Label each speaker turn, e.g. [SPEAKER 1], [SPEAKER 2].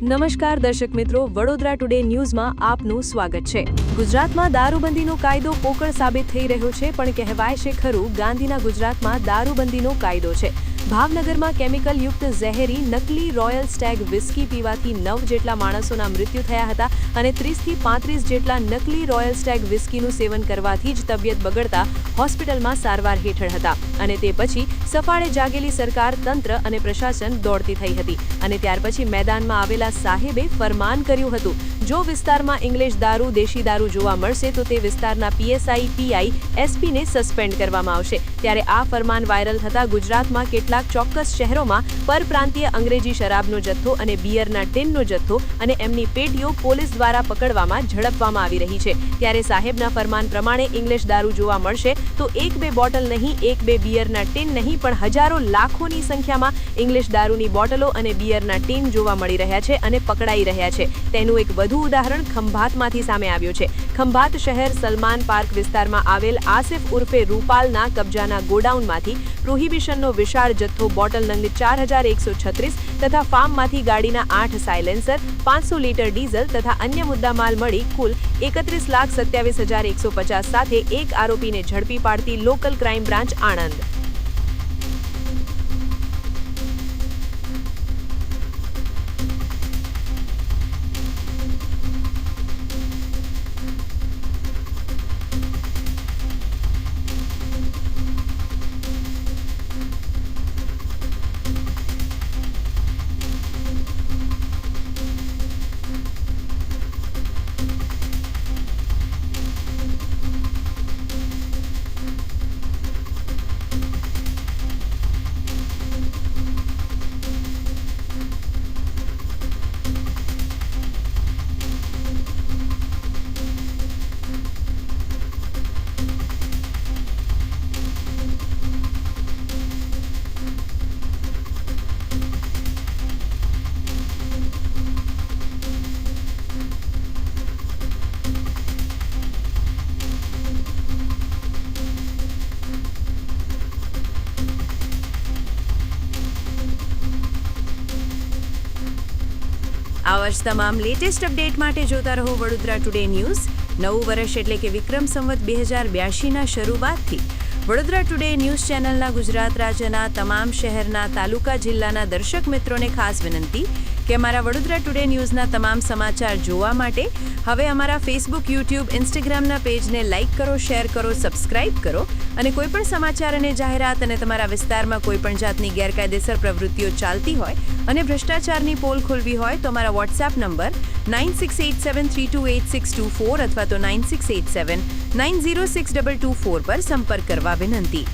[SPEAKER 1] નમસ્કાર દર્શક મિત્રો, વડોદરા ટુડે ન્યૂઝમાં આપનું સ્વાગત છે। ગુજરાતમાં દારૂબંધીનો કાયદો પોકળ સાબિત થઈ રહ્યો છે, પણ કહેવાય છે ખરું, ગાંધીના ગુજરાતમાં દારૂબંધીનો કાયદો છે। ભાવનગરમાં કેમિકલયુક્ત ઝેરી નકલી રોયલ સ્ટેગ વિસ્કી પીવાથી 9 જેટલા માણસોના મૃત્યુ થયા હતા અને 30 થી 35 જેટલા નકલી રોયલ સ્ટેગ વિસ્કીનું સેવન કરવાથી જ તબિયત બગડતા હોસ્પિટલમાં સારવાર હેઠળ હતા અને તે પછી સફાળે જાગેલી સરકાર, તંત્ર અને પ્રશાસન દોડતી થઈ હતી અને ત્યાર પછી મેદાનમાં આવેલા સાહેબે ફરમાન કર્યું હતું, જો વિસ્તારમાં ઇંગ્લિશ દારૂ, દેશી દારૂ જોવા મળશે તો તે વિસ્તારના પીએસઆઈ, પીઆઈ, એસપીને સસ્પેન્ડ કરવામાં આવશે। ત્યારે આ ફરમાન વાયરલ થતા ગુજરાતમાં કેટલાક ચોક્કસ શહેરોમાં પરપ્રાંતીય અંગ્રેજી શરાબનો જથ્થો અને બિયરના ટીનનો જથ્થો અને એમની પેટીઓ પોલીસ દ્વારા પકડવામાં ઝડપવામાં આવી રહી છે। ત્યારે સાહેબના ફરમાન પ્રમાણે ઇંગ્લિશ દારૂ જોવા મળશે તો 1-2 બોટલ નહીં, 1-2 બિયરના ટીન નહીં, પણ હજારો લાખોની સંખ્યામાં ઇંગ્લિશ દારૂની બોટલો અને બિયરના ટીન જોવા મળી રહ્યા છે અને પકડાઈ રહ્યા છે। તેનું એક વધુ ઉદાહરણ ખંભાતમાંથી સામે આવ્યું છે। ખંભાત શહેર સલમાન પાર્ક વિસ્તારમાં આવેલ આસિફ ઉર્ફે રૂપાલના કબજાના ગોડાઉનમાંથી પ્રોહિબિશનનો વિશાળ જથ્થો બોટલ નંગ 4136 તથા ફાર્મમાંથી ગાડીના 8 સાયલેન્સર, 500 લીટર ડીઝલ તથા અન્ય મુદ્દામાલ મળી કુલ 31,27,150 સાથે એક આરોપીને ઝડપી પાડતી લોકલ ક્રાઇમ બ્રાન્ચ આણંદ। આવા જ તમામ લેટેસ્ટ અપડેટ માટે જોતા રહો વડોદરા ટુડે ન્યૂઝ। નવું વર્ષ એટલે કે વિક્રમ સંવત 2082ના શરૂઆતથી વડોદરા ટુડે ન્યૂઝ ચેનલના ગુજરાત રાજ્યના તમામ શહેરના, તાલુકા, જિલ્લાના દર્શક મિત્રોને ખાસ વિનંતી કે અમારા વડોદરા ટુડે ન્યૂઝના તમામ સમાચાર જોવા માટે હવે અમારા ફેસબુક, યુટ્યુબ, ઇન્સ્ટાગ્રામના પેજને લાઇક કરો, શેર કરો, સબસ્ક્રાઇબ કરો અને કોઈપણ સમાચાર અને જાહેરાત અને તમારા વિસ્તારમાં કોઈપણ જાતની ગેરકાયદેસર પ્રવૃત્તિઓ ચાલતી હોય અને ભ્રષ્ટાચારની પોલ ખોલવી હોય તો અમારા વોટ્સએપ નંબર 9687328624 અથવા તો 9687906224 પર સંપર્ક કરવા વિનંતી।